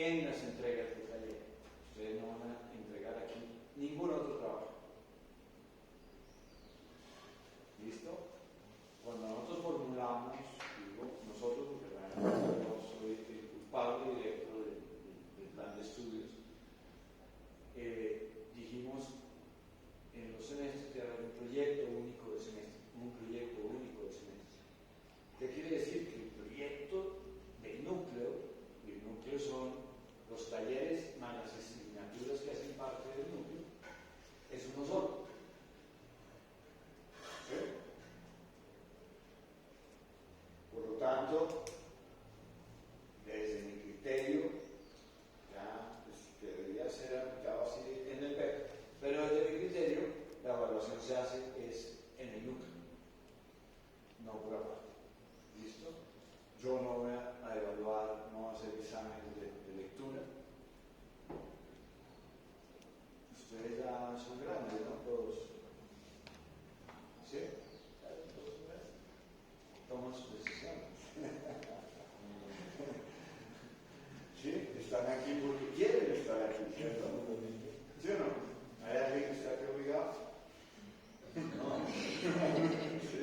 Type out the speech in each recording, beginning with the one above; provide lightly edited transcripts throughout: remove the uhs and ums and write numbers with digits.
en las entregas de taller. Ustedes no van a entregar aquí ningún otro trabajo. ¿Listo? Cuando nosotros formulamos, digo nosotros, porque realmente yo soy el culpable directo del plan de estudios, dijimos en los semestres que habrá un proyecto único de semestre, un proyecto único de semestre. ¿Qué quiere decir? Que el proyecto del núcleo, y el núcleo son los talleres más las asignaturas que hacen parte del núcleo, es uno solo. ¿Sí? Por lo tanto, desde mi criterio, ya pues, debería ser aplicado así en el PEP, pero desde mi criterio, la evaluación se hace es en el núcleo, no por aparte. ¿Listo? Yo no voy a evaluar, no voy a hacer exámenes de lectura. Ustedes ya son grandes, ¿no? Todos. ¿Sí? Toman sus decisiones. ¿Sí? Están aquí porque quieren estar aquí, ¿cierto? ¿Sí o no? ¿Hay alguien que está aquí obligado? No. ¿Sí?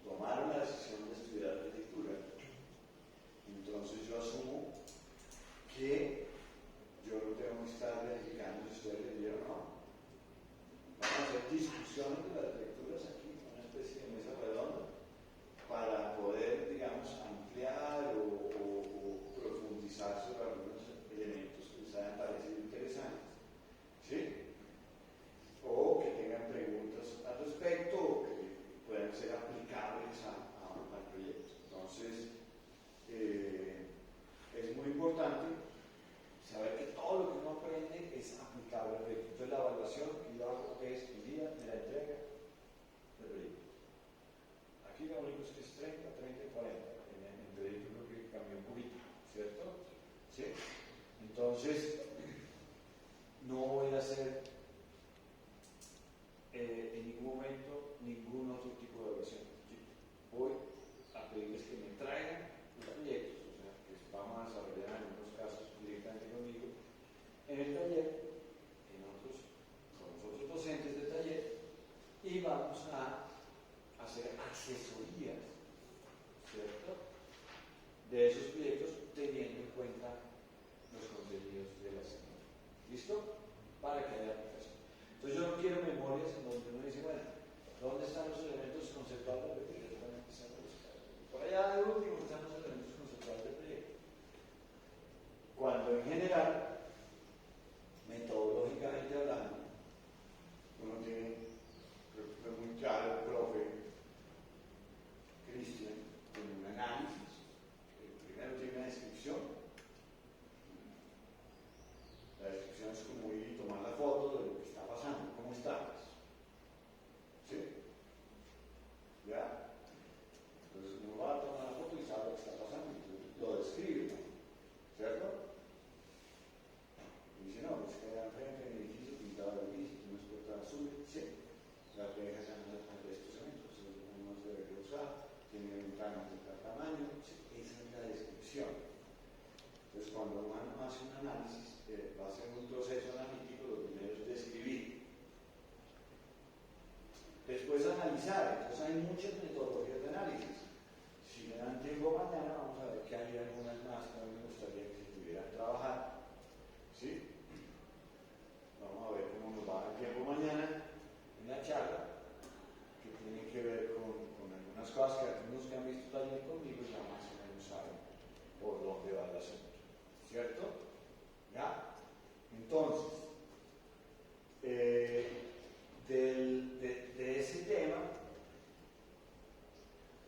Tomaron la decisión de estudiar arquitectura. Entonces yo asumo que yo no tengo que estar verificando si ustedes le dieron o no. Vamos a hacer discusiones de las lecturas aquí, una especie de mesa redonda, para poder, digamos, ampliar o profundizar sobre algunos elementos que les hayan parecido interesantes. ¿Sí? O que tengan preguntas al respecto o que puedan ser aplicables al proyecto. Entonces, es muy importante saber que todo lo que uno aprende es aplicable al proyecto. Entonces, la evaluación que yo hago es el día de la entrega del proyecto. Aquí lo único es que es 30, 30 y 40. En el proyecto creo que cambió un poquito, ¿cierto? ¿Sí? Entonces, no voy a hacer en ningún momento ningún otro tipo de evaluación. Voy a pedirles que me traigan los proyectos, o sea, que vamos a desarrollar en algunos casos directamente conmigo en el taller, con los otros docentes del taller, y vamos a hacer asesorías, ¿cierto?, de esos proyectos teniendo en cuenta los contenidos de la asignatura. ¿Listo? Para que haya aplicación. Entonces yo no quiero memorias en donde uno dice, bueno, ¿dónde están los elementos conceptuales del proyecto? Por allá de último están los elementos conceptuales del proyecto. Cuando en general, metodológicamente hablando, uno tiene, creo que fue muy claro el profe Cristian, con un análisis. Primero tiene una descripción. La descripción es como ir y tomar la foto de lo que está pasando, cómo estás. ¿Sí? ¿Ya? Entonces uno va a tomar la foto y sabe lo que está pasando, entonces lo describe, ¿cierto? Y dice, no, pues que allá enfrente hay un edificio pintado de gris, una puerta azul, sí. Las rejas de estos elementos, no se debe usar, tiene ventanas de tal tamaño, sí. Esa es la descripción. Entonces, cuando uno hace un análisis, va a ser un proceso analítico, lo primero es describir. Después analizar, entonces hay muchas metodologías de análisis. Si me dan tiempo mañana, vamos a ver que hay algunas más que a mí me gustaría que se pudieran trabajar. ¿Sí? Vamos a ver cómo nos va el tiempo mañana en la charla, que tiene que ver con algunas cosas que algunos que han visto taller conmigo ya más o menos saben por dónde va el asunto. ¿Cierto? ¿Ya? Entonces, de ese tema,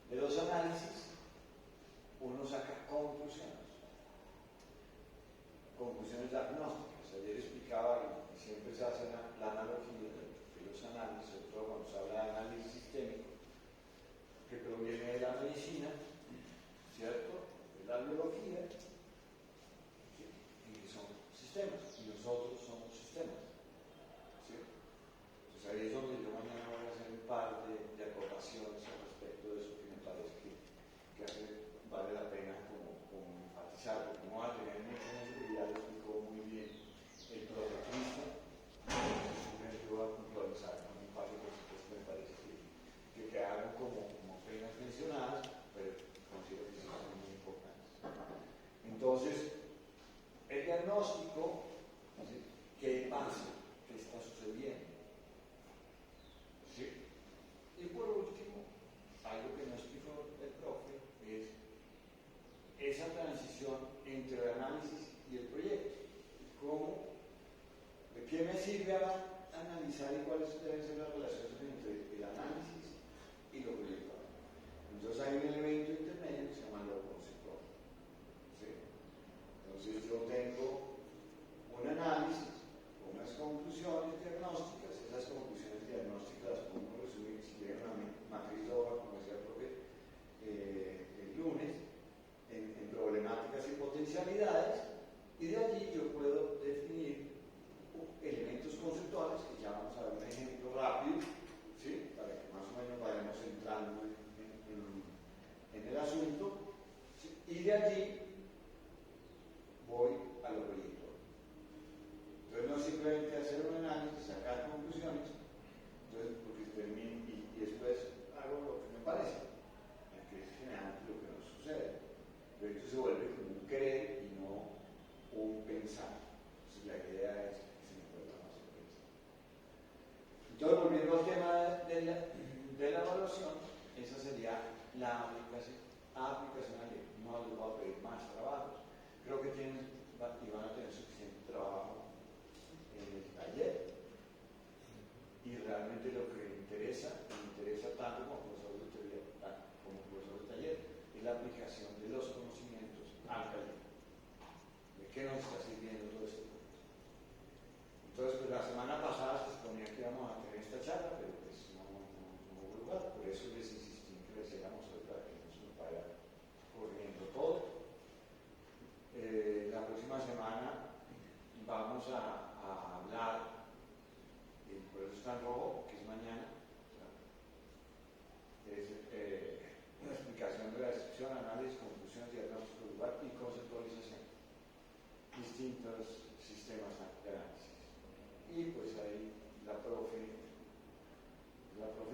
de los análisis, uno saca conclusiones diagnósticas. Ayer explicaba que siempre se hace la analogía de los análisis, sobre todo cuando se habla de análisis sistémico, que proviene de la medicina, ¿cierto?, de la biología, ¿sí?, y que son sistemas, y nosotros somos sistemas, ¿sí? Entonces ahí es donde yo mañana voy a hacer un par de acotaciones al respecto de eso que me parece que vale la pena como enfatizar, porque no va a tener mucho en Entonces, el diagnóstico, ¿sí? ¿Qué pasa? ¿Qué está sucediendo? ¿Sí? Y por último, algo que nos dijo el profe es esa transición entre el análisis y el proyecto. ¿Cómo? ¿De qué me sirve analizar y cuáles deben ser las relaciones entre el análisis y lo proyectual? Entonces hay un elemento intermedio que se llama lo conceptual. ¿Sí? Entonces yo tengo un análisis, unas conclusiones diagnósticas, esas conclusiones diagnósticas las podemos resumir si quieren una matriz DORA, como decía el profe el lunes, en problemáticas y potencialidades, y de allí yo puedo definir elementos conceptuales, que ya vamos a ver un ejemplo rápido, ¿sí? Para que más o menos vayamos entrando en el asunto, ¿sí? Y de allí voy a lo proyectual. Entonces no simplemente hacer un análisis, sacar conclusiones, entonces porque termino y después hago lo que me parece, que es generalmente lo que nos sucede. Pero esto se vuelve como un creer y no un pensar. Entonces la idea es que se me vuelva más a pensar. Entonces, volviendo al tema de la evaluación, esa sería la aplicación a ley. No les voy a pedir más trabajos. Creo que tienen y van a tener suficiente trabajo en el taller. Y realmente lo que me interesa tanto como profesor de taller, es la aplicación de los conocimientos al taller. ¿De qué nos está sirviendo todo este punto? Entonces, pues la semana pasada se suponía que íbamos a tener esta charla, pero pues no hubo lugar. Por eso les insistí en que les hiciéramos hoy para que no se nos vaya corriendo todo. La próxima semana vamos a hablar, por eso está en rojo, que es mañana, es una explicación de la descripción, análisis, conclusión, diagnóstico, lugar y conceptualización. Distintos sistemas de análisis. Y pues ahí la profe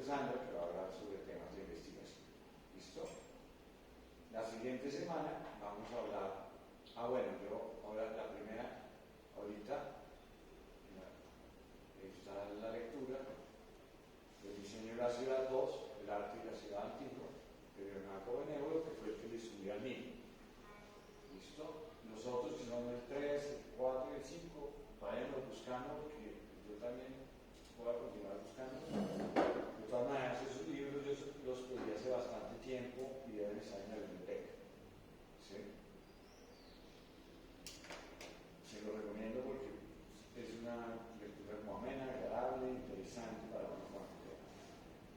Sandra, que va a hablar sobre temas de investigación. ¿Listo? La siguiente semana vamos a hablar, bueno, yo ahora la primera, ahorita está la lectura del diseño de la ciudad 2, el arte y la ciudad antigua, de Leonardo Benévolo, que fue el que le subí al niño. ¿Listo? Los otros, que son el 3, el 4 y el 5, váyanlos buscando, porque yo también voy a continuar buscando. De todas maneras, esos libros yo los pedí hace bastante tiempo y deben estar en la biblioteca. ¿Sí? Se lo recomiendo porque es una lectura como amena, agradable, interesante para uno conocer.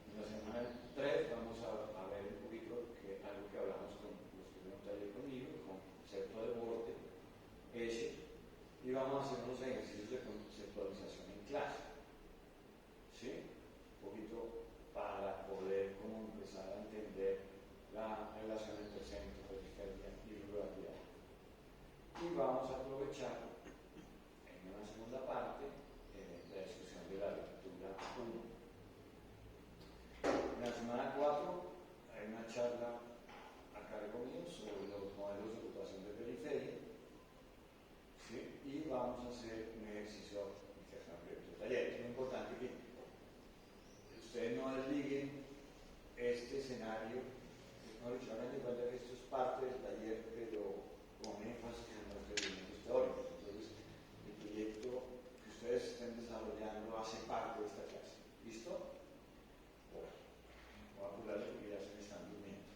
En la semana 3 vamos a ver un poquito algo que hablamos con los que tuvieron un taller conmigo, el concepto de borde, y vamos a hacer unos ejercicios de conceptualización en clase. ¿Sí? Un poquito para poder como empezar a entender la relación entre centro, periferia y ruralidad. Y vamos a aprovechar en una segunda parte la discusión de la lectura 1. En la semana 4 hay una charla a cargo mío sobre los modelos de ocupación de periferia. ¿Sí? Y vamos a hacer un ejercicio de taller. Es muy importante que ustedes no desliguen este escenario. No, hagan de cuenta que esto es parte del taller, pero con énfasis en los elementos teóricos. Entonces, el proyecto que ustedes estén desarrollando hace parte de esta clase. ¿Listo? Bueno, voy a apurarle porque ya se me están durmiendo.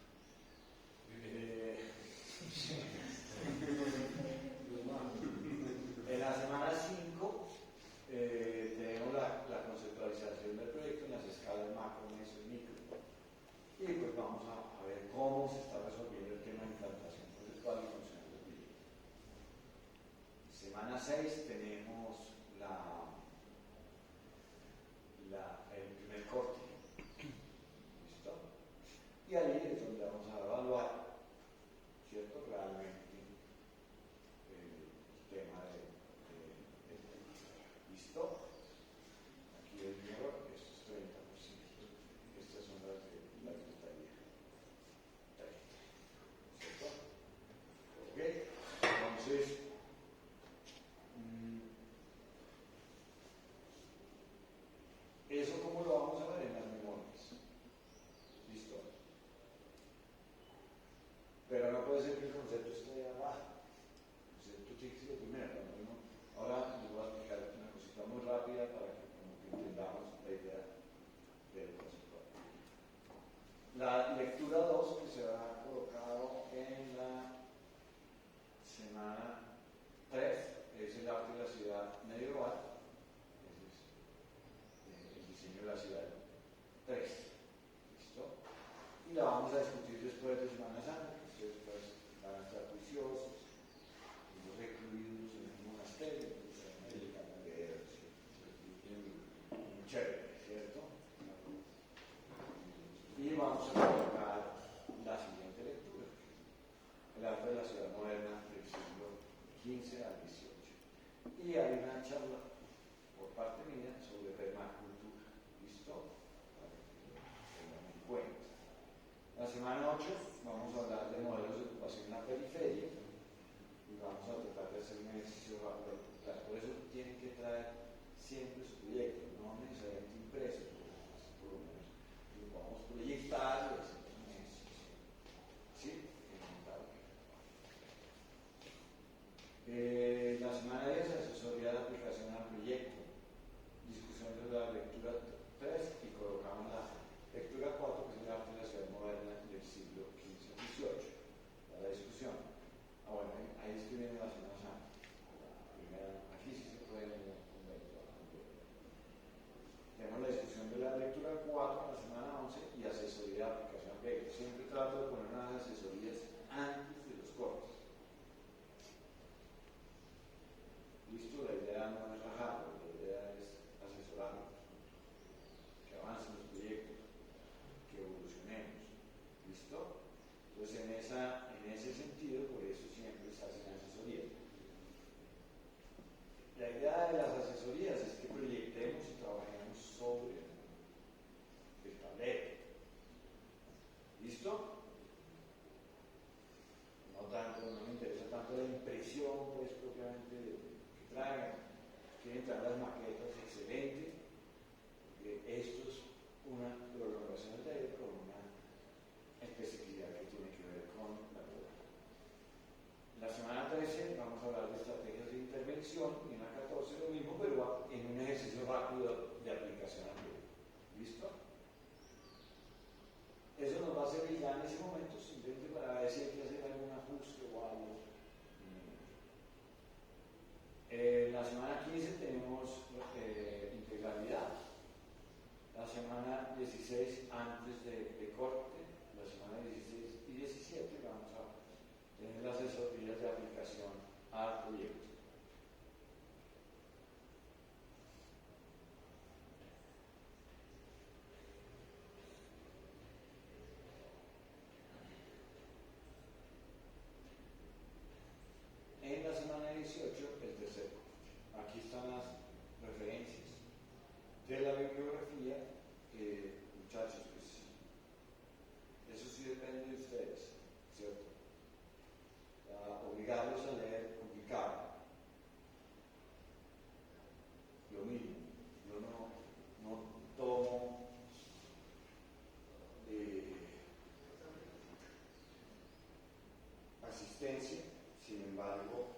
La lectura 2 que se ha colocado en la semana 3 es el arte de la ciudad medieval, es el diseño de la ciudad 3. ¿Listo? Y la vamos a discutir después de Semana Santa, que ustedes pues, van a estar juiciosos, los recluidos en el monasterio, pues, chévere, ¿cierto? Y vamos a colocar la siguiente lectura, el arte de la ciudad moderna del siglo XV al XVIII. Y hay una charla por parte mía sobre permacultura. ¿Listo? Para que lo tengan en cuenta. La semana 8 vamos a hablar de modelos de ocupación en la periferia y vamos a tratar de hacer un ejercicio rápido. Por eso tienen que traer siempre su proyecto, no necesariamente impreso, por lo menos lo podemos proyectar y hacer un ejercicio. ¿Sí? La semana 10 asesoría de aplicación al proyecto, discusión de la lectura 3 y colocamos la lectura 4, que es el arte de la ciudad moderna del siglo XV al XVIII, para la discusión. Bueno, ahí estoy viendo la Semana Santa. Aquí sí se puede en el convento. Tenemos la discusión de la lectura 4 en la semana 11 y asesoría de aplicación al proyecto. Siempre trato de poner unas asesorías antes de los cortes. Listo, la idea no es rajarlo, la idea es asesorarlos, que avancen los proyectos, que evolucionemos. ¿Listo? Entonces, en ese sentido, por eso siempre se hacen asesorías. La idea de las asesorías es que proyectemos y trabajemos sobre el tablero. ¿Listo? No me interesa tanto la impresión, pues, propiamente que traigan. Quieren traer las maquetas, excelente. Esto es una prolongación del taller con una especificidad que tiene que ver con la prueba. La semana 13 vamos a hablar de estrategias de intervención y en la 14 lo mismo, pero en un ejercicio rápido de aplicación al proyecto. ¿Listo? Eso nos va a servir ya en ese momento, simplemente para ver si hay que hacer algún ajuste o algo. La semana 15 tenemos integralidad. La semana 16 antes de corte, la semana 16 y 17 vamos a tener las asesorías de aplicación al proyecto. En la semana 18, el tercero. Aquí están las referencias de la bibliografía. Muchachos, pues eso sí depende de ustedes, ¿cierto? Obligarlos a leer complicado. Lo mismo, yo no tomo asistencia, sin embargo,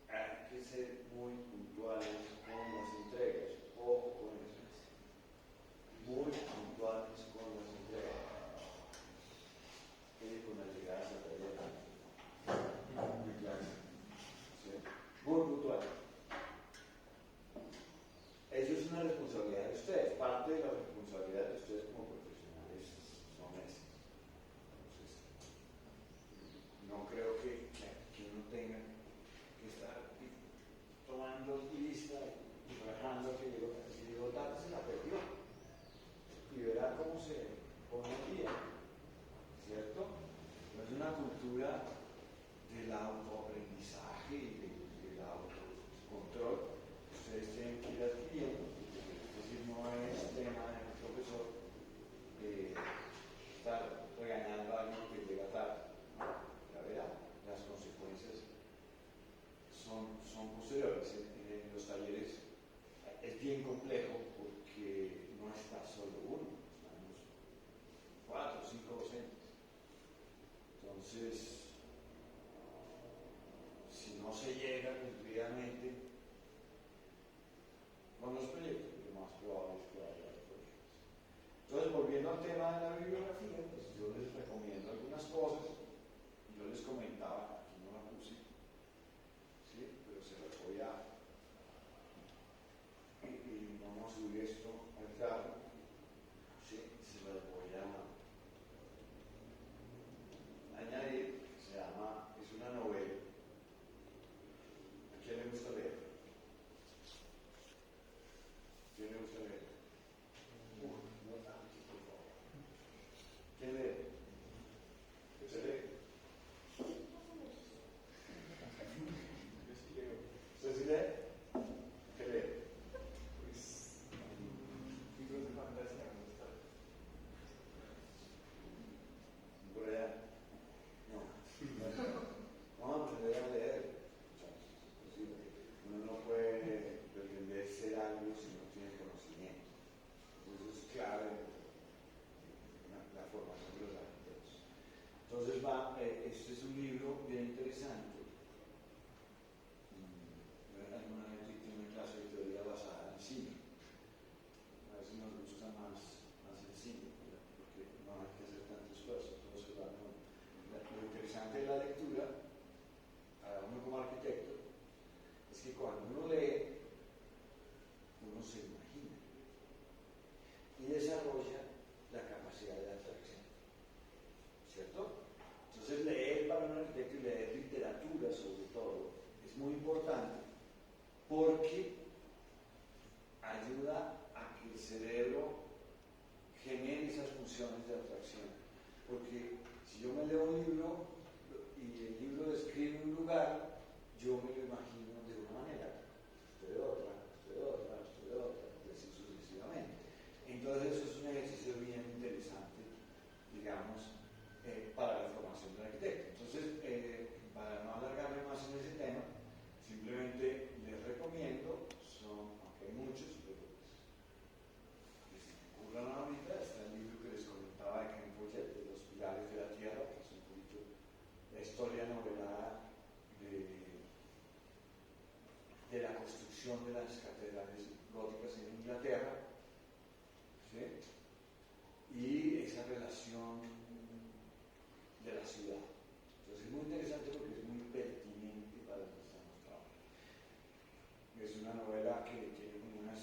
hay que ser muy puntuales con las entregas. Ojo con eso. Muy puntuales con las entregas. Con las llegadas a taller. Muy claro. ¿Sí? Muy puntuales. Eso es una responsabilidad de ustedes. Parte de la responsabilidad de ustedes como profesionales son esas. Entonces, no creo que uno tenga que estar tomando lista y rajando que si llegó tarde se la perdió. Y verá cómo se pone el día. ¿Cierto? No es una cultura del autoaprendizaje y del autocontrol. Ustedes tienen que ir adquiriendo. Es decir, no es tema del profesor estar regañando a alguien que llega tarde. La verdad, las consecuencias son posteriores. En los talleres es bien complejo porque no está solo uno, estamos 4 o 5 docentes. Entonces, si no se llega cumplidamente con los proyectos, lo más probable es que haya proyectos. Entonces, volviendo al tema de la bibliografía, construcción de las catedrales góticas en Inglaterra, ¿sí? Y esa relación de la ciudad. Entonces es muy interesante porque es muy pertinente para lo que estamos trabajando. Es una novela que tiene como unas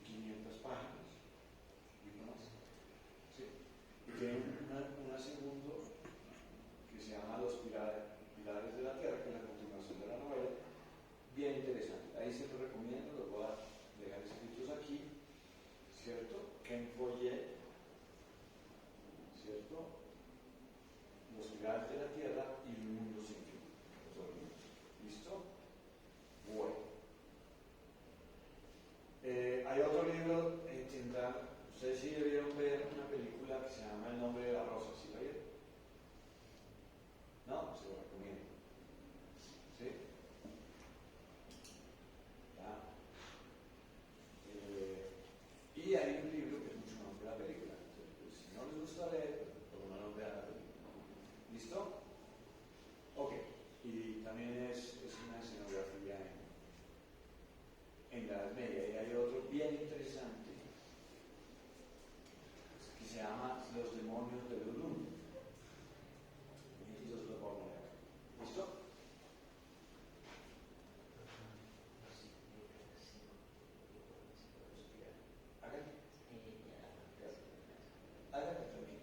500 páginas y más. ¿Sí? Y tiene una segunda que se llama Los Pilares de la Tierra, que es la continuación de la novela, bien interesante. Ahí se lo recomiendo, los voy a dejar escritos aquí, ¿cierto? Ken Follett, ¿cierto? Los Pilares de la Tierra y un mundo sin fin. ¿Listo? Bueno. Hay otro libro, ustedes sí debieron ver una película que se llama El nombre de la rosa, ¿sí la vieron? No, se lo recomiendo. ¿Sí? ¿Ya? Y hay un libro que es mucho más que la película. Entonces, pues, si no les gusta leer, pues por lo menos vean la película. ¿Listo? Ok. Y también es una escenografía en la Edad Media. Y hay otro bien interesante que se llama Los demonios de Lulún. Y los lo voy a poner acá. ¿Listo? Acá. Acá también.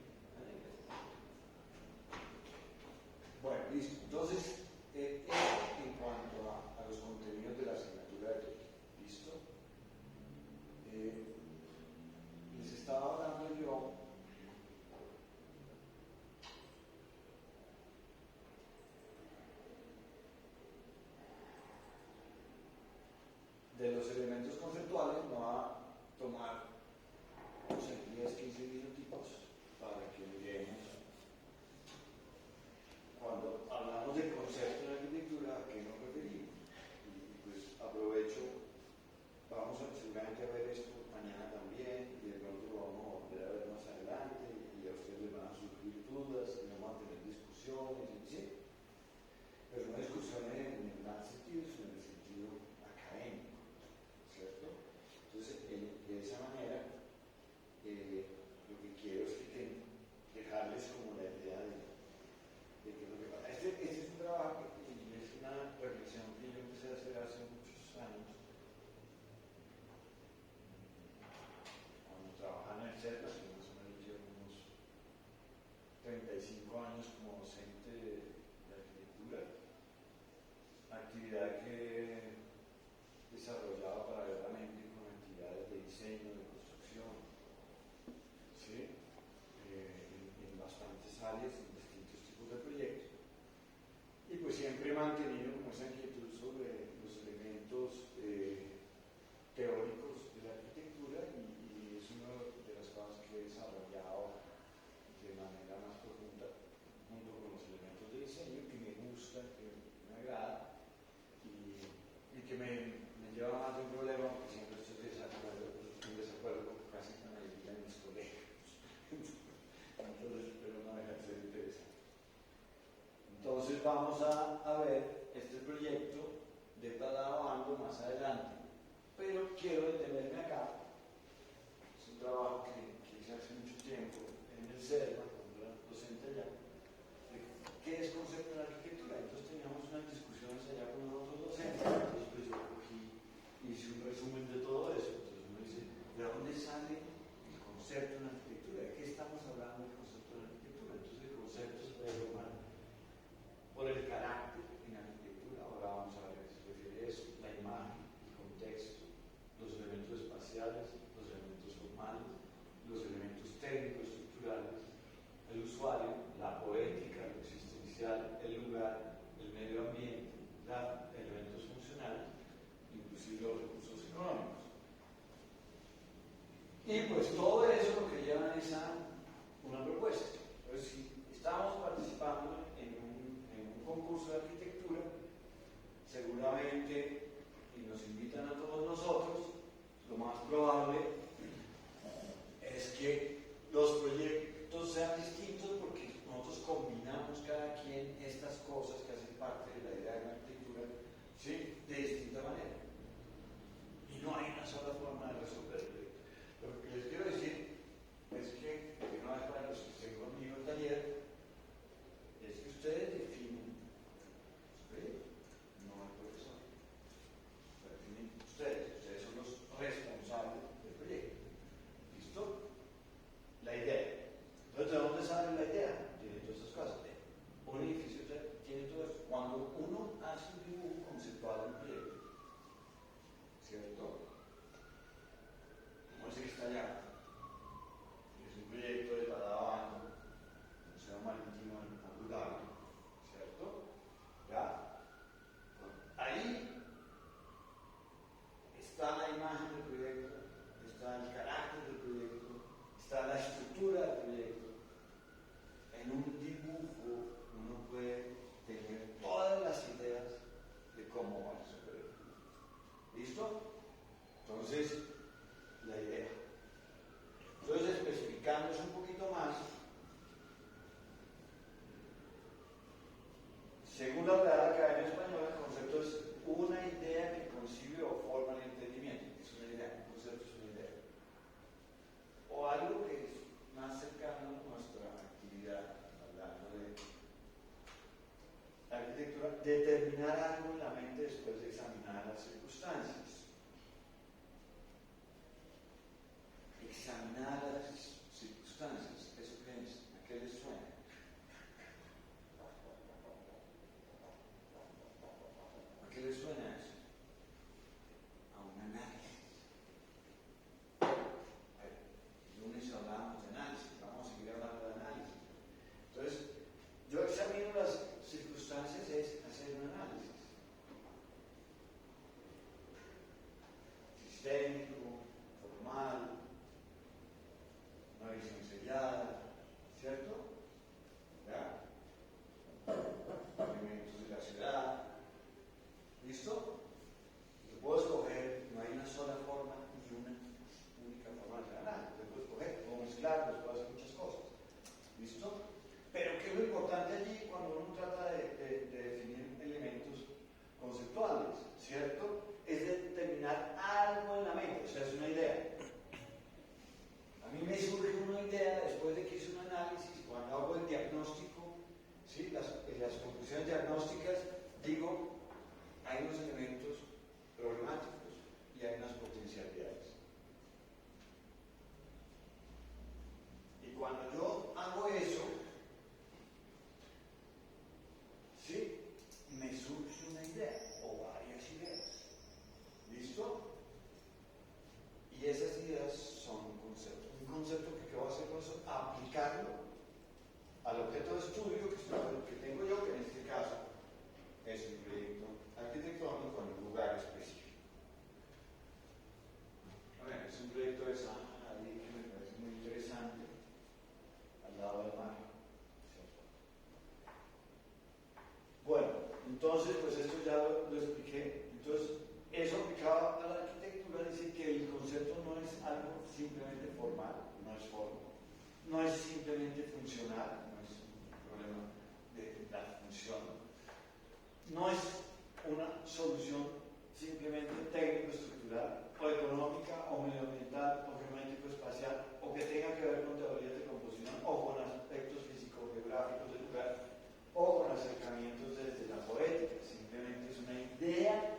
Bueno, listo. Entonces, en cuanto a los contenidos de la asignatura de TOEIC. ¿Listo? Les estaba hablando yo de los elementos conceptuales. Me va a tomar, no sé, 10-15 minutitos para que miremos cuando hablamos de concepto en arquitectura a qué nos referimos. Y pues aprovecho, vamos seguramente a ver esto mañana también y de pronto lo vamos a volver a ver más adelante y a ustedes les van a surgir dudas y vamos a tener discusiones, ¿sí? Pero no discusiones en el mal sentido, sino en el sentido académico, ¿cierto? Entonces, de esa manera, lo que quiero es que dejarles como la idea de qué es lo que pasa. Este es un trabajo y es una reflexión que yo empecé a hacer hace muchos años, cuando trabajaba en el CERN, que más o menos llevo unos 35 años como docente de arquitectura, actividad que desarrollaba paralelamente con actividades de diseño, de construcción, ¿sí? En bastantes áreas, en distintos tipos de proyectos. Y pues siempre he mantenido como esa inquietud sobre los elementos teóricos de la arquitectura y es una de las cosas que he desarrollado de manera más profunda junto con los elementos de diseño que me gustan, que me agrada y que me lleva más de un problema porque siempre estoy en desacuerdo casi con la vida en mis colegios. Entonces, pero no deja de ser interesante. Entonces vamos a ver este proyecto de Padabando más adelante, pero quiero detenerme acá. Es un trabajo que hice hace mucho tiempo en el CERMA, cuando era docente allá, de qué es concepto de la arquitectura. Entonces teníamos unas discusiones allá con otros docentes, entonces pues yo cogí, hice un resumen de todo eso. Entonces uno dice, ¿de dónde sale el concepto de la arquitectura? ¿De qué estamos hablando del concepto de la arquitectura? Entonces el concepto se puede formar por el carácter en la arquitectura. Ahora vamos a ver a qué se refiere eso, la imagen, el contexto, los elementos espaciales, los elementos formales, los elementos técnico-estructurales, el usuario, la poética, lo existencial, el lugar, el medio ambiente, los elementos funcionales, inclusive los recursos económicos. Y pues todo eso lo que lleva es a una propuesta. Entonces, si estamos participando en un concurso de arquitectura, seguramente, y nos invitan a todos nosotros, lo más probable es que los proyectos sean distintos porque nosotros combinamos cada quien estas cosas que hacen parte de la idea de la arquitectura, ¿sí? De distinta manera. hace un dibujo conceptual del proyecto, ¿cierto? Como ese que está allá. Es un proyecto de Padabano, Museo Marítimo en Abu Dhabi, ¿cierto? ¿Ya? Ahí está la imagen del proyecto, está el carácter del proyecto, está la estructura del proyecto. En un dibujo uno puede tener todas las ideas de cómo va a ser. ¿Listo? Entonces, la idea. Entonces, especificándose un poquito más, según la Real Academia Española, el concepto es una idea que concibe o forma el entendimiento. Es una idea, un concepto es una idea. O algo que es más cercano a nuestra actividad, hablando de arquitectura, determinar algo en la mente después de examinar las circunstancias. Examinar las circunstancias, ¿eso qué es? ¿A qué les suena? ¿A qué les suena eso? A un análisis. El lunes hablamos de análisis, vamos a seguir hablando de análisis. Entonces, yo examino las circunstancias es hacer un análisis sistémico, formal, una visión sellada, ¿cierto? ¿Ya? Elementos de la ciudad. ¿Listo? Yo puedo escoger, no hay una sola forma ni una única forma de hacer análisis. Yo puedo escoger, puedo mezclarlos, puedo hacer muchas cosas. ¿Listo? Pero ¿qué es lo importante allí cuando uno trata de definir elementos conceptuales? ¿Cierto? Es determinar algo en la mente, o sea, es una idea. A mí me surge una idea después de que hice un análisis, cuando hago el diagnóstico, ¿sí? las conclusiones diagnósticas, digo, hay unos elementos problemáticos y hay unas potencialidades. Y cuando yo hago eso, ¿sí? Me surge una idea o varias ideas. ¿Listo? Y esas ideas son un concepto. Un concepto que ¿qué voy a hacer con eso? Aplicarlo al objeto de estudio que tengo yo, que en este caso es un proyecto arquitectónico en un lugar específico. A ver, es un proyecto de Sahara que me parece muy interesante, al lado del mar. Bueno, entonces, pues esto ya lo expliqué. Entonces, eso aplicado a la arquitectura dice que el concepto no es algo simplemente formal, no es forma, no es simplemente funcional, no es un problema de la función, no es una solución simplemente técnico-estructural, o económica, o medioambiental, o geométrico-espacial, o que tenga que ver con teorías de composición, o con aspectos físico-geográficos del lugar, o con acercamientos desde la poética. Simplemente es una idea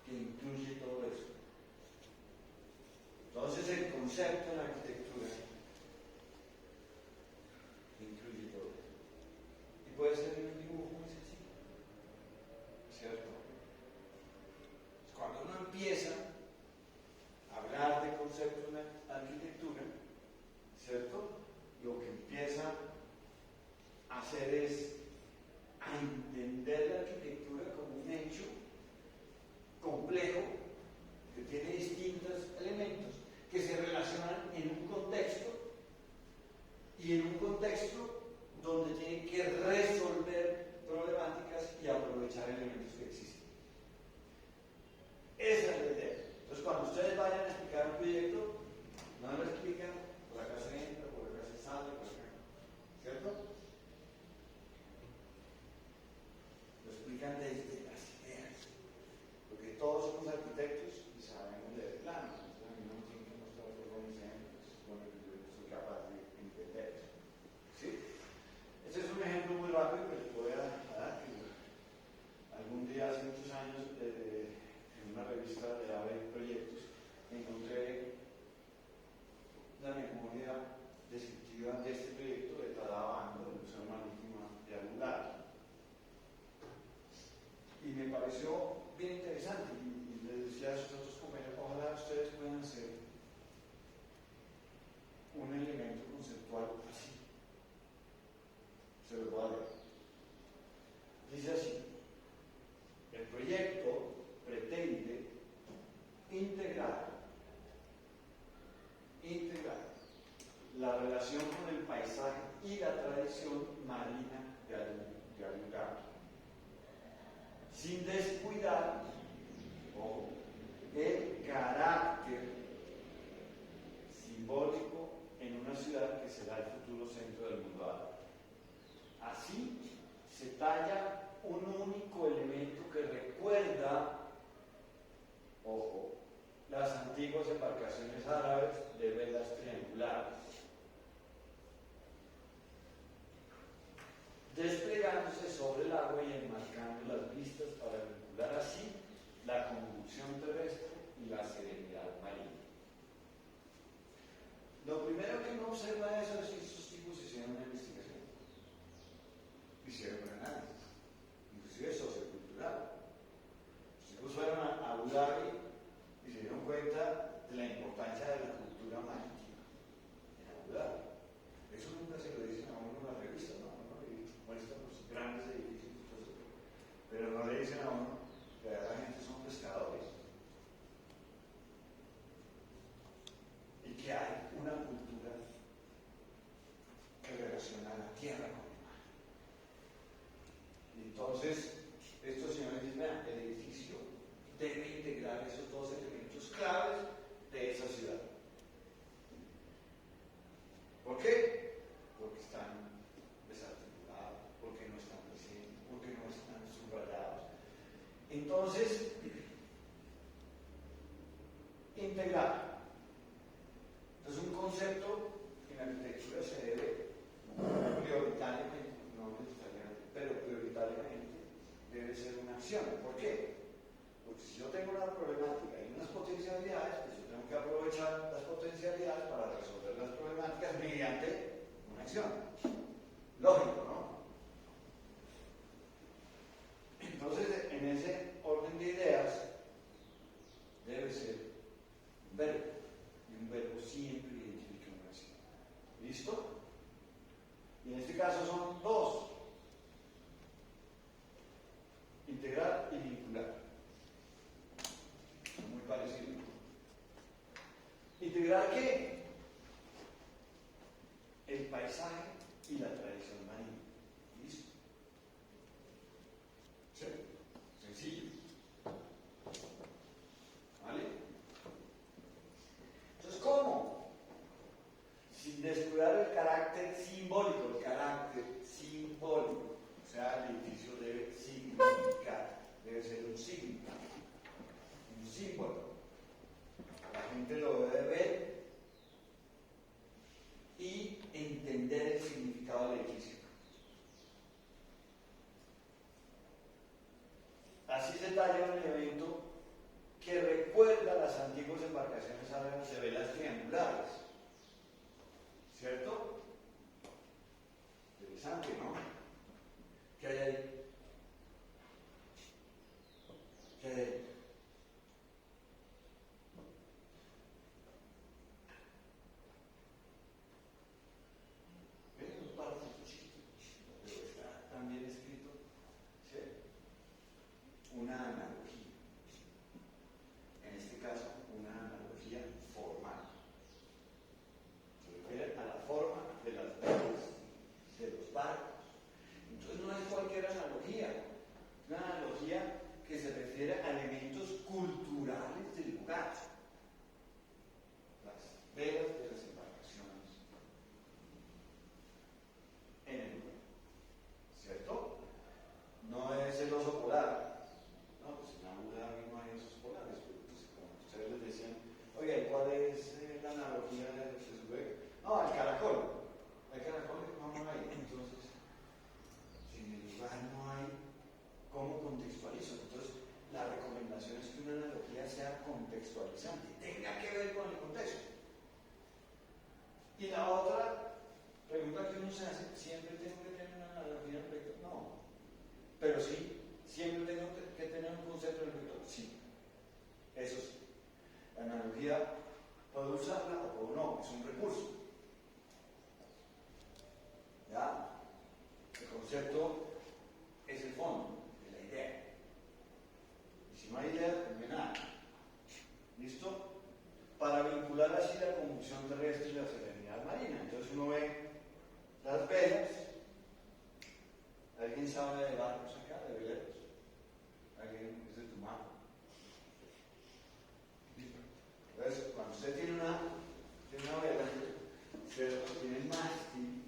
que incluye todo eso. Entonces el concepto en la arquitectura incluye todo eso. Y puede ser en un dibujo muy sencillo, ¿cierto? Cuando uno empieza a hablar de conceptos en la arquitectura, ¿cierto? Lo que empieza a hacer es pareció bien interesante y les decía a sus otros compañeros, ojalá ustedes puedan hacer un elemento conceptual así. Se los voy a leer. Dice así: el proyecto pretende integrar la relación con el paisaje y la tradición marina de algún lugar, sin descuidar el carácter simbólico en una ciudad que será el futuro centro del mundo árabe. Así se talla un único elemento que recuerda, ojo, las antiguas embarcaciones árabes de velas triangulares, desplegándose sobre el agua y enmarcando las vistas para vincular así la convulsión terrestre y la serenidad marina. Lo primero que uno observa es que estos tipos hicieron una investigación, hicieron un análisis, inclusive sociocultural. Los tipos fueron a Abu Dhabi y se dieron cuenta de la importancia de la cultura marítima en Abu Dhabi. Eso nunca se lo dicen a uno en las revistas, ¿no? Uno le muestran los grandes edificios y todo eso, pero no le dicen a uno que la gente son pescadores y que hay una cultura que relaciona la tierra con el mar. Y entonces, estos señores dicen, vean, el edificio debe integrar esos dos elementos claves de esa ciudad. ¿Por qué? Porque están desarticulados, porque no están presentes, porque no están subrayados. Entonces, integrar. Entonces, un concepto en arquitectura se debe prioritariamente, no necesariamente, pero prioritariamente debe ser una acción. ¿Por qué? Porque si yo tengo una problemática y unas potencialidades, pues yo tengo que aprovechar las potencialidades para resolver las problemáticas mediante una acción. Lógico, ¿no? Entonces, en ese orden de ideas, debe ser un verbo, y un verbo siempre identifica una acción. ¿Listo? Y en este caso son dos: integrar y vincular. Muy parecido. ¿Integrar qué? El paisaje y la tradición marina. ¿Listo? ¿Sí? Sencillo. ¿Vale? Entonces, ¿cómo? Sin descuidar el carácter simbólico. El carácter simbólico. O sea, el edificio debe significar, debe ser un signo, un símbolo. La gente lo debe ver y entender el significado del edificio. Así se talla un elemento que recuerda a las antiguas embarcaciones árabes de velas triangulares. ¿Cierto? Interesante, ¿no? ¿Qué hay ahí? ¿Qué hay ahí? ¿Ven los párrafos chiquitos? Pero está también escrito, ¿sí? Una analogía. En este caso, una analogía formal. Se refiere a la forma de las velas de los barcos. Entonces no es cualquier analogía, es una analogía que se refiere a elementos culturales del lugar. Las velas de las embarcaciones en el lugar. ¿Cierto? No es el oso polar. No, pues en Abu Dhabi no hay osos polares, pero pues, como ustedes les decían, oye, ¿cuál es la analogía de su bebé? No, el caracol. El caracol no hay. Entonces, si en el lugar no hay, ¿cómo contextualizo? Entonces, la recomendación es que una analogía sea contextualizante, tenga que ver con el contexto. Y la otra pregunta que uno se hace, ¿siempre tengo que tener una analogía en proyecto? No. Pero sí, siempre tengo que tener un concepto del vector? Sí, eso sí. La analogía puedo usarla o puedo no, es un recurso. ¿Ya? El concepto es el fondo, es la idea. Y si no hay idea, pues no hay nada. ¿Listo? Para vincular así la conducción terrestre y la serenidad marina. Entonces uno ve las velas. ¿Alguien sabe de barcos acá, de veleros? ¿Alguien es de tu mano? ¿Listo? Entonces, cuando usted tiene una vela, tiene el mástil,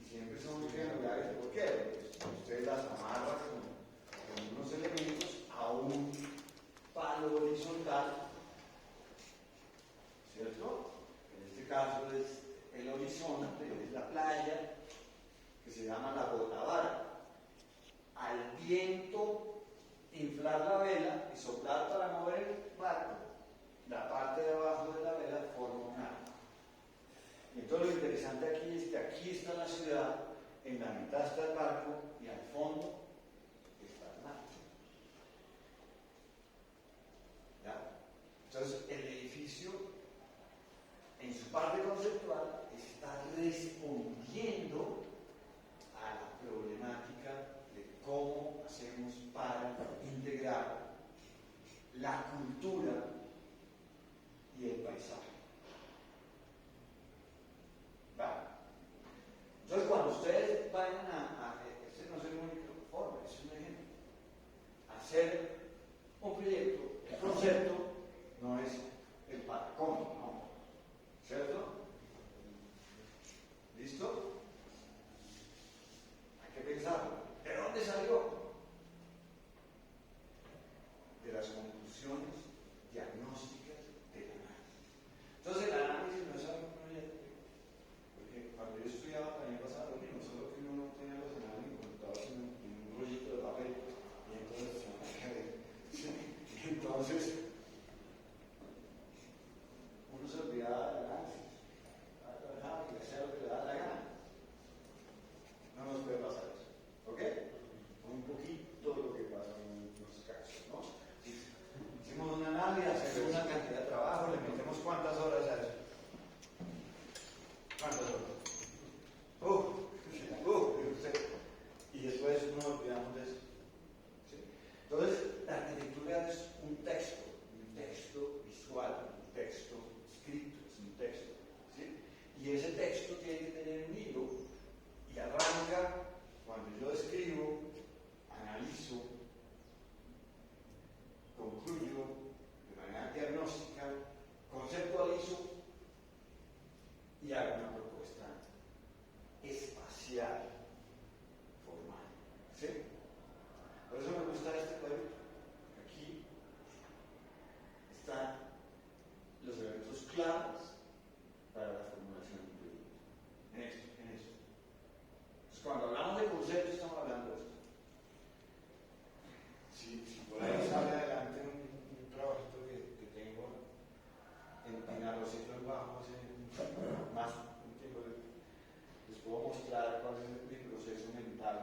y siempre son triangulares. ¿Por qué? Porque usted las amarra con unos elementos a un palo horizontal, ¿cierto? En este caso es el horizonte, es la playa, que se llama la botavara. Al viento inflar la vela y soplar para mover el barco, la parte de abajo de la vela forma un arco. Entonces lo interesante aquí es que aquí está la ciudad, en la mitad está el barco y al fondo está el mar. ¿Ya? Entonces el edificio, en su parte conceptual, está respondiendo a la problemática de cómo hacemos para integrar la cultura y el paisaje. ¿Va? Entonces, cuando ustedes vayan este no es el único forma, es un ejemplo, hacer un proyecto, el concepto no es el para cómo, no, ¿cierto? ¿Listo? Hay que pensarlo. ¿De dónde salió? De las conclusiones diagnósticas del análisis. Entonces, el análisis no es algo que uno ya tiene. Porque cuando yo estudiaba también pasaba lo mismo, solo que uno no tenía los análisis conectados en un rollito de papel. Y entonces se van a caer. Entonces, uno se olvidaba del análisis. Dejaba que sea lo que le da la gana. No nos puede pasar eso. ¿Ok? Un poquito lo que pasa en los casos, ¿no? Hicimos un análisis, hacemos una cantidad de trabajo, le metemos cuántas horas a eso. ¿Cuántas horas? Y después nos olvidamos de eso. ¿Sí? Entonces, la arquitectura es un texto visual, un texto escrito, es un texto. ¿Sí? Y ese texto tiene que tener un hilo y arranca cuando yo escribo, analizo, concluyo de manera diagnóstica, conceptualizo y hago una propuesta espacial, formal. ¿Sí? Por eso me gusta este cuadro. Aquí están los elementos claves para la formulación de un proyecto. En esto. Entonces, cuando hablamos de conceptos, estamos hablando de esto. Si por ahí sale adelante un trabajito que tengo en Arrocitos Bajos, más un tiempo, les puedo mostrar cuál es mi proceso mental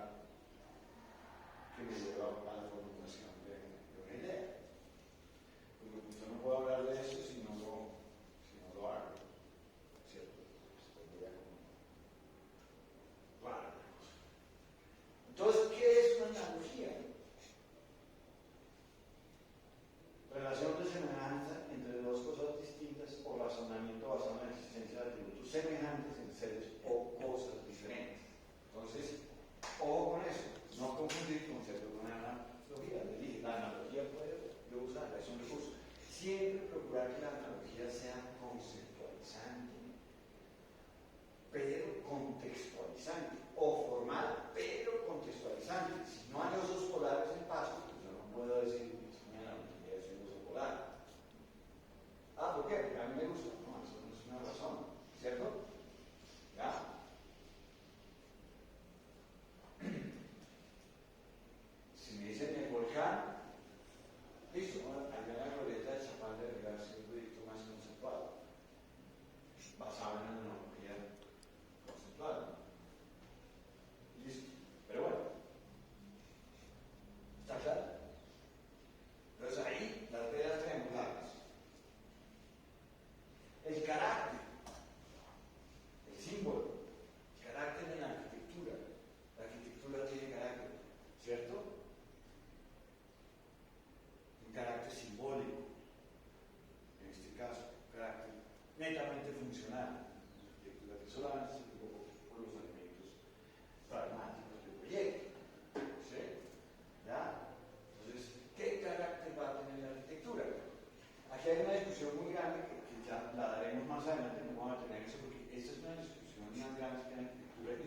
que me lleva a la formulación de una idea. Porque yo no puedo hablar de eso si no lo hago, ¿cierto? Estaría como raro la cosa. Entonces, ¿qué es una analogía? Relación de semejanza entre dos cosas distintas o razonamiento basado en la existencia de atributos semejantes en seres o cosas diferentes. Entonces, ojo con eso, no confundir concepto con analogía. Le dije, la analogía puede yo usarla, es un recurso. Siempre procurar que la analogía sea conceptualizante, pero contextualizante, o formal, pero contextualizante. Si no hay osos polares en Pasto, pues yo no puedo decir es una analogía, es un oso polar. Ah, ¿por qué? Porque a mí me gusta. No, eso no es una razón, ¿cierto? ¿Ya? Si me dicen el volcán, listo, ¿no? Allá en la glorieta de Chapal debería ser un proyecto más conceptual, basado en una analogía conceptual. Listo. Pero bueno,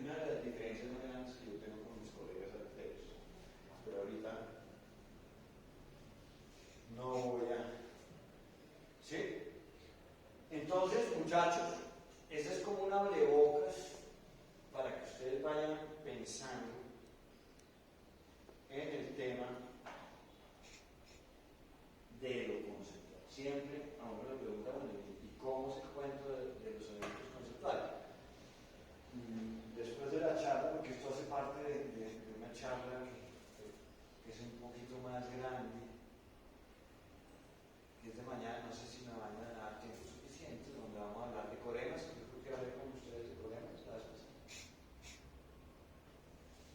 una de las diferencias más grandes que yo tengo con mis colegas arquitectos, pero ahorita no voy a... ¿Sí? Entonces, muchachos, esa es como una abrebocas para que ustedes vayan pensando en el tema de lo conceptual. Siempre a uno le pregunta, bueno, ¿y cómo es el cuento de los elementos conceptuales? Después de la charla, porque esto hace parte de una charla que es un poquito más grande, que es de mañana, no sé si me van a dar tiempo suficiente, donde vamos a hablar de coremas, que yo creo que hablé con ustedes de coremas la vez pasada.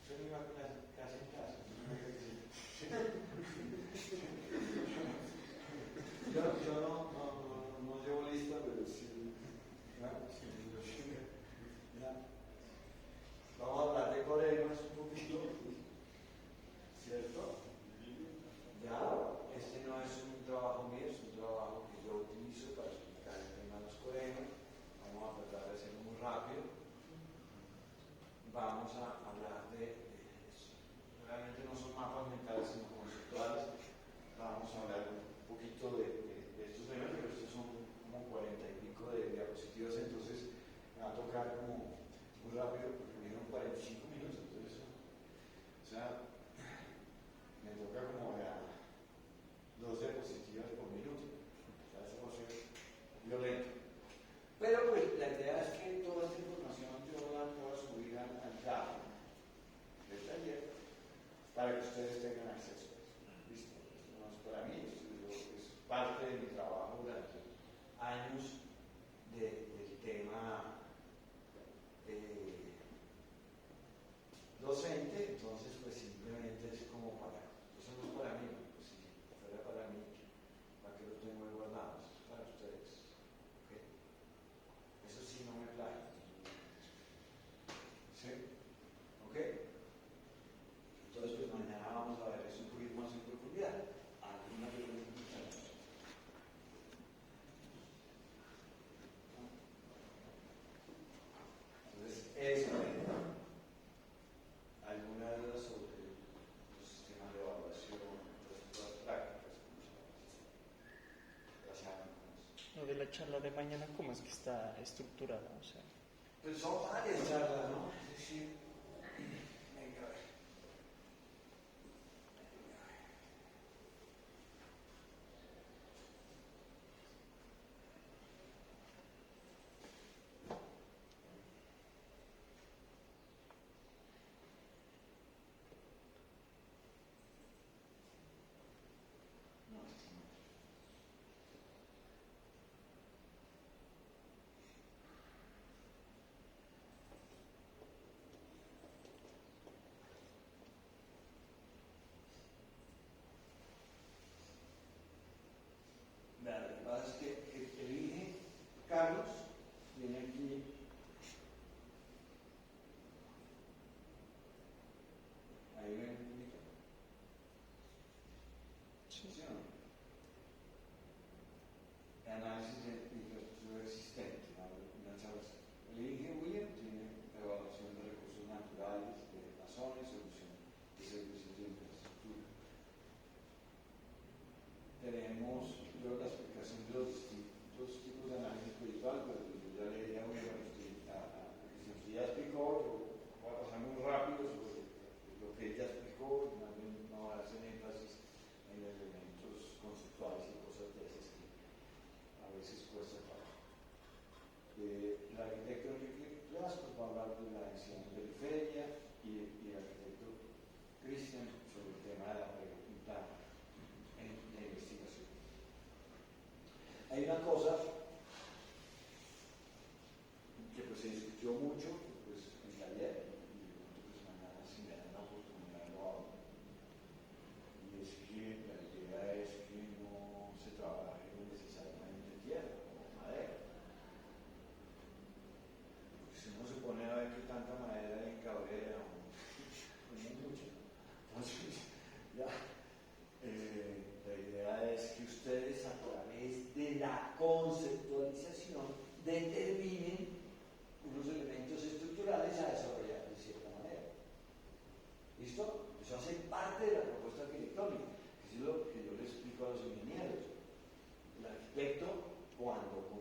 Yo no iba a casa en casa. Yo no llevo lista, pero sí. Vamos a hablar de coremas un poquito, ¿cierto? Ya, este no es un trabajo mío, es un trabajo que yo utilizo para explicar el tema de los coremas. Vamos a tratar de hacerlo muy rápido. Vamos a hablar de realmente no son mapas mentales, sino conceptuales. Vamos a hablar un poquito de estos temas, pero estos son como 40 y pico de diapositivas, entonces me va a tocar como muy rápido, porque me dieron 45 minutos, entonces, o sea, me toca como dos diapositivas por minuto, o sea, eso va a ser violento. Pero pues la idea es que toda esta información yo la pueda subir al Java del taller para que ustedes tengan acceso a eso. ¿Listo? Esto no es para mí, es parte de mi trabajo durante años del tema docente, entonces pues simplemente es como para, eso no es para mí, pues si fuera para mí, ¿para qué lo tengo ahí guardado? Eso es para ustedes. ¿Okay? Eso sí no me plaga. ¿Sí? ¿Ok? Entonces, pues mañana vamos a ver eso un poquito más en profundidad. ¿Alguna pregunta? Entonces, eso es. ¿Alguna duda sobre los sistemas de evaluación, las prácticas? Lo de la charla de mañana, ¿cómo es que está estructurada? O sea, Pues son varias charlas, ¿no? Es decir, venga a ver.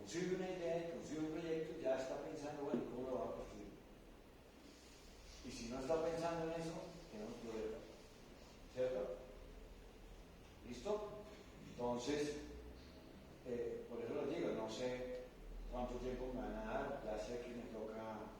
concibe una idea, concibe un proyecto, ya está pensando, bueno, ¿cómo lo va a construir? Y si no está pensando en eso, tenemos problemas. ¿Cierto? ¿Listo? Entonces, por eso lo digo, no sé cuánto tiempo me van a dar, ya sé que me toca